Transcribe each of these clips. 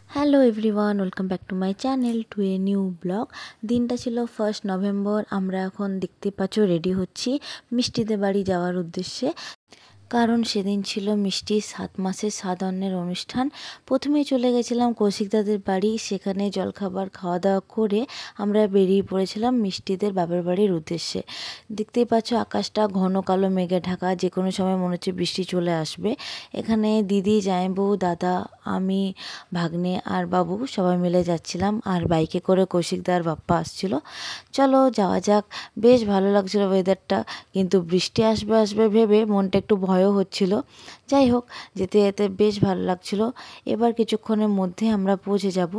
Hello everyone, welcome back to my channel to a new blog. দিনটা ছিল 1 November. আমরা এখন দেখতে পাচ্ছ রেডি হচ্ছি মিষ্টিদের বাড়ি যাওয়ার উদ্দেশ্যে, কারণ সেদিন ছিল মিষ্টির 7 মাসের 7 অন্নের অনুষ্ঠান। প্রথমেই চলে গেছিলাম কৌশিকদাদের বাড়ি, সেখানে জলখাবার খাওয়া দাওয়া করে আমরা বেরিয়ে পড়েছিলাম মিষ্টিদের বাপের বাড়ির উদ্দেশ্যে। দেখতেই পাচ্ছ আকাশটা ঘন কালো মেঘে ঢাকা, যে কোনো সময় মনে হচ্ছে বৃষ্টি চলে আসবে। এখানে দিদি, জামাইবাবু, দাদা, আমি, ভাগ্নে আর বাবু সবাই মিলে যাচ্ছিলাম, আর বাইকে করে কৌশিকদার বাপ্পা আসছিল। চলো যাওয়া যাক। বেশ ভালো লাগছিল ওয়েদারটা, কিন্তু বৃষ্টি আসবে আসবে ভেবে মনটা একটু ভয়ও হচ্ছিল। যাই হোক, যেতে যেতে বেশ ভালো লাগছিল। এবার কিছুক্ষণের মধ্যে আমরা পৌঁছে যাব।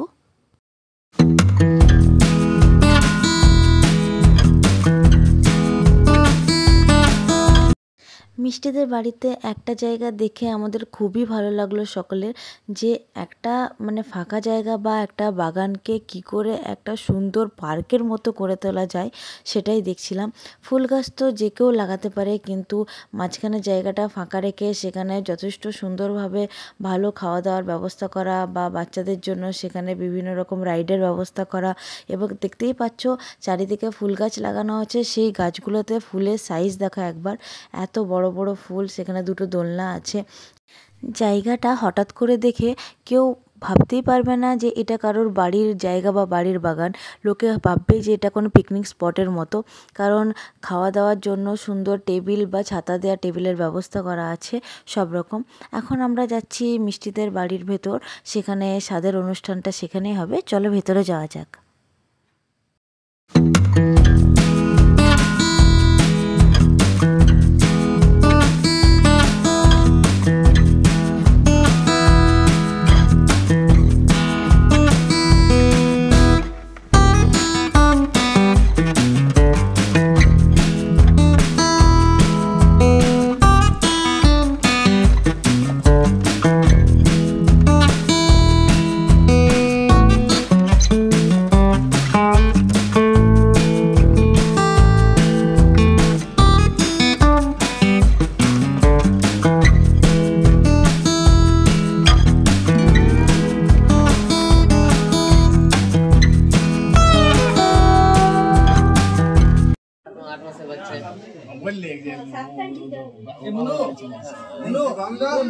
মিষ্টিদের বাড়িতে একটা জায়গা দেখে আমাদের খুবই ভালো লাগলো সকলের, যে একটা ফাঁকা জায়গা বা একটা বাগানকে কি করে একটা সুন্দর পার্কের মতো করে তোলা যায় সেটাই দেখছিলাম। ফুল গাছ তো যে কেউ লাগাতে পারে, কিন্তু মাঝখানে জায়গাটা ফাঁকা রেখে সেখানে যথেষ্ট সুন্দরভাবে ভালো খাওয়া দাওয়ার ব্যবস্থা করা, বা বাচ্চাদের জন্য সেখানে বিভিন্ন রকম রাইডের ব্যবস্থা করা। এবং দেখতেই পাচ্ছ চারিদিকে ফুল গাছ লাগানো আছে, সেই গাছগুলোতে ফুলের সাইজ দেখা একবার, এত বড় বড় ফুল, সেখানে দুটো দোলনা আছে। জায়গাটা হঠাৎ করে দেখে কেউ ভাবতেই পারবে না যে এটা কারোর বাড়ির জায়গা বা বাড়ির বাগান। লোকে ভাববে যে এটা কোনো পিকনিক স্পটের মতো, কারণ খাওয়া দাওয়ার জন্য সুন্দর টেবিল বা ছাতা দেওয়া টেবিলের ব্যবস্থা করা আছে সব রকম। এখন আমরা যাচ্ছি মিষ্টিদের বাড়ির ভেতর, সেখানে স্বাদের অনুষ্ঠানটা সেখানেই হবে। চলো ভেতরে যাওয়া যাক।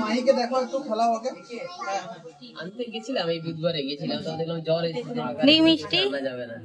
মাইকে দেখো একটু খেলা ওকে আনতে গেছিলাম, এই বুধবারে গেছিলাম, তো দেখলাম জ্বর এসেছে, মিষ্টি যাবে না।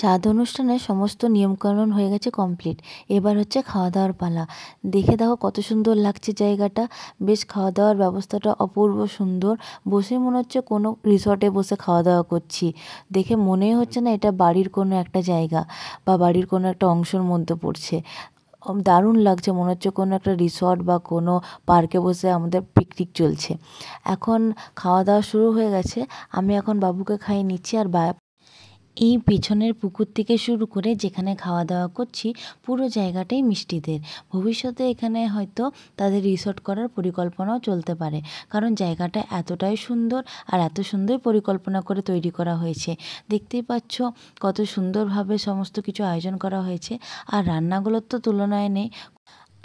স্বাদ অনুষ্ঠানের সমস্ত নিয়মকানুন হয়ে গেছে কমপ্লিট। এবার হচ্ছে খাওয়া দাওয়ার পালা। দেখে দেখো কত সুন্দর লাগছে জায়গাটা। বেশ খাওয়া দাওয়ার ব্যবস্থাটা অপূর্ব সুন্দর। বসে মনে হচ্ছে কোনো রিসর্টে বসে খাওয়া দাওয়া করছি। দেখে মনেই হচ্ছে না এটা বাড়ির কোনো একটা জায়গা বা বাড়ির কোনো একটা অংশের মধ্যে পড়ছে। দারুণ লাগছে, মনে হচ্ছে কোনো একটা রিসর্ট বা কোনো পার্কে বসে আমাদের পিকনিক চলছে। এখন খাওয়া দাওয়া শুরু হয়ে গেছে। আমি এখন বাবুকে খাইয়ে নিচ্ছি। আর এই পেছনের পুকুর থেকে শুরু করে যেখানে খাওয়া দাওয়া করছি পুরো জায়গাটাই মিষ্টিদের। ভবিষ্যতে এখানে হয়তো তাদের রিসর্ট করার পরিকল্পনাও চলতে পারে, কারণ জায়গাটা এতটাই সুন্দর আর এত সুন্দর পরিকল্পনা করে তৈরি করা হয়েছে। দেখতেই পাচ্ছ কত সুন্দরভাবে সমস্ত কিছু আয়োজন করা হয়েছে। আর রান্নাগুলোর তো তুলনায় নেই,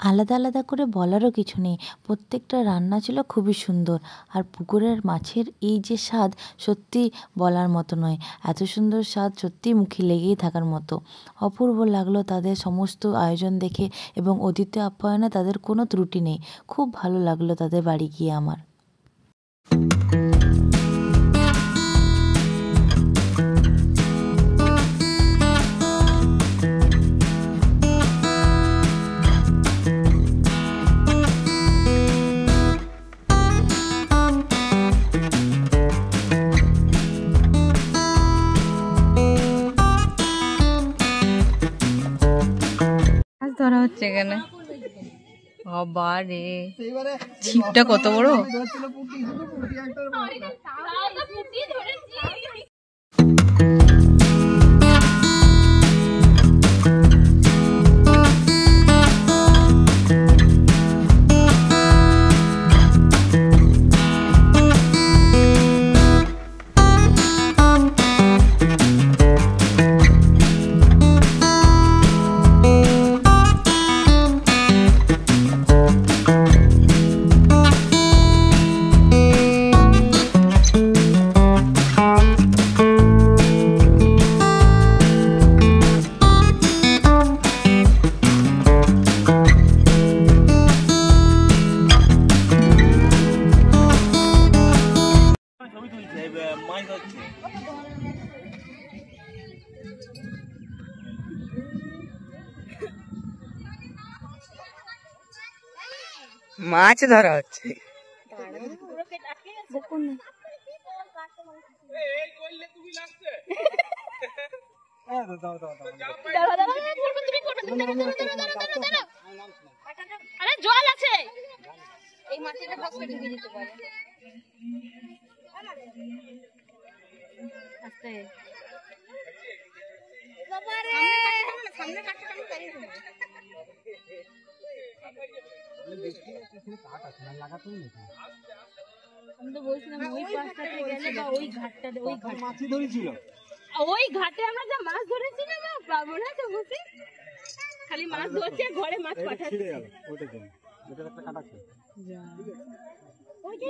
আলাদা আলাদা করে বলারও কিছু নেই। প্রত্যেকটা রান্না ছিল খুবই সুন্দর। আর পুকুরের মাছের এই যে স্বাদ, সত্যি বলার মতো নয়। এত সুন্দর স্বাদ, সত্যি মুখে লেগেই থাকার মতো। অপূর্ব লাগলো তাদের সমস্ত আয়োজন দেখে, এবং অতিথি আপ্যায়নে তাদের কোনো ত্রুটি নেই। খুব ভালো লাগলো তাদের বাড়ি গিয়ে আমার। ধরা হচ্ছে এখানে। বাবা রে, ছিপটা কত বড়! মাছ ধরা হচ্ছে। জল আছে, এই মাটিটা বক্সে ঢুকে যেতে পারে। আস্তে সামনে কাটতে আমি তো বলছিলাম ওই পাশটাতে গেলে বা ওই ঘাটটাতে, ওই ঘাট মাছই ধরেছিল, ওই ঘাটে আমরা যা মাছ ধরেছি না পাবো না তো বসে খালি মাছ ধরছে, ঘরে মাছ পাঠাচ্ছে। ওইটা কেন এটা একটা কাটা আছে ওইটা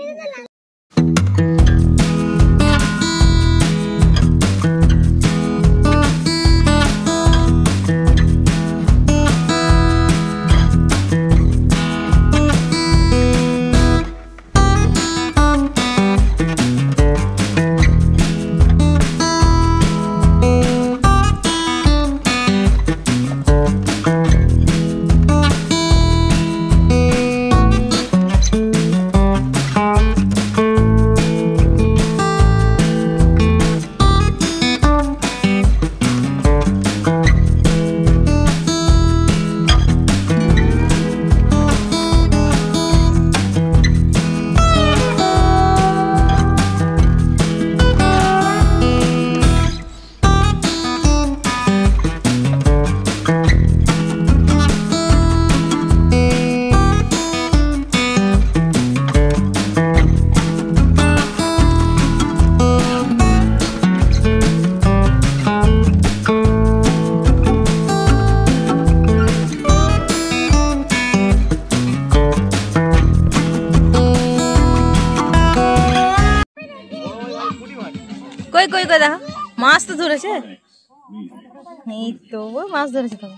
কই কই কই দেখো, মাছ তো ধরেছে। এই তো ওই মাছ ধরেছে তো।